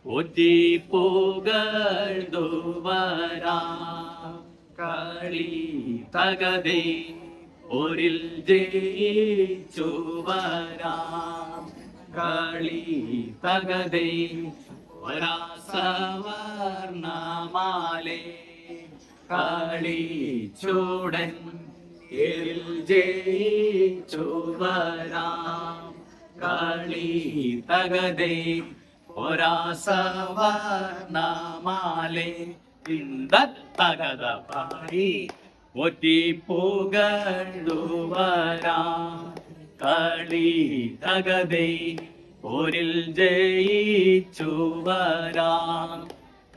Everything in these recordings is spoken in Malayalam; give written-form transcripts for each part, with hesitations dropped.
ഒറ്റി പുകഴ്ന്നുവരാം കളി തകതേ ഒരിൽ ജയിച്ചു വരാം കളി തകതേ ഒരാസവർണമാലേ കളി ചൂടൻ ഏറിൽ ജയിച്ചു വരാം കളി തകതേ ഒരാസവർണമാലേ തകത പാടി ഒറ്റി പുകഴ്ന്നുവരാം കളി തകതേ ഒരിൽ ജയിച്ചു വരാം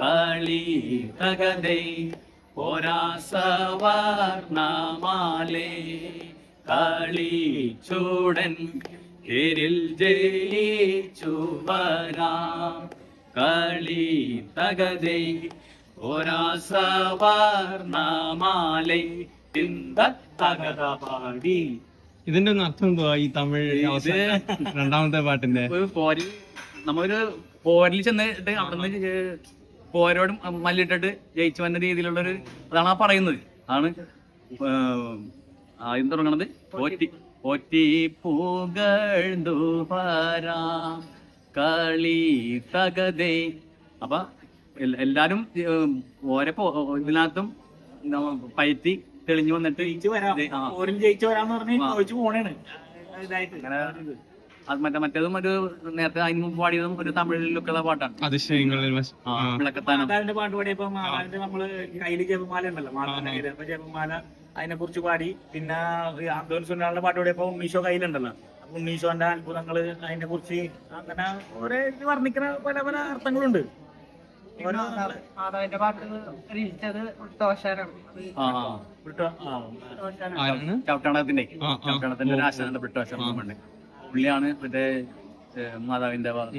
കളി തകതേ ഒരാസവർണമാലേ കളി ചൂടൻ ഏരിൽ ജയിച്ചു വരാം കളി തകതേ ഒരാസവർണമാലേ തകത പാടി. ഇതിന്റെ ഒന്ന് അർത്ഥം എന്തുവാ ഈ തമിഴ് രണ്ടാമത്തെ പാട്ടിന്റെ? നമ്മളൊരു പോരിൽ ചെന്നിട്ട് അവിടുന്ന് പോരോടും മല്ലിട്ടിട്ട് ജയിച്ചു വന്ന രീതിയിലുള്ളൊരു അതാണ് ആ പറയുന്നത്. ആണ് ആദ്യം തുടങ്ങണത് ഒറ്റി പുകഴ്ന്നു വരാം കളി തകതേ. അപ്പൊ എല്ലാരും ഓരോ ഇതിനകത്തും പയറ്റി തെളിഞ്ഞു വന്നിട്ട് മറ്റേതും ഒരു നേരത്തെ അതിന് മുമ്പ് പാടിയതും ഒരു തമിഴിലൊക്കെയുള്ള പാട്ടാണ്. മാതാവിന്റെ പാട്ട് പാടിയപ്പോ മാതാവിന്റെ നമ്മള് കയ്യില് ജപമാല ഉണ്ടല്ലോ, മാതാവിന്റെ ജപമാല അതിനെ കുറിച്ച് പാടി. പിന്നെ അബ്ദുൽ സുന്നാളിന്റെ പാട്ട് പാടിയപ്പോ ഉണ്ണീശോ കയ്യിലുണ്ടല്ലോ, ഉണ്ണീശോന്റെ അത്ഭുതങ്ങള് അതിനെ കുറിച്ച് അങ്ങനെ ഓരോ വർണ്ണിക്കുന്ന പല പല അർത്ഥങ്ങളുണ്ട്. മാതാവിന്റെ പാട്ട് രചിച്ചത് ചവിട്ടണത്തിന്റെ ഒരു ആശാന്റെ ബ്രിട്ടോഷാണ്. പുള്ളിയാണ് മറ്റേ മാതാവിന്റെ പാട്ട്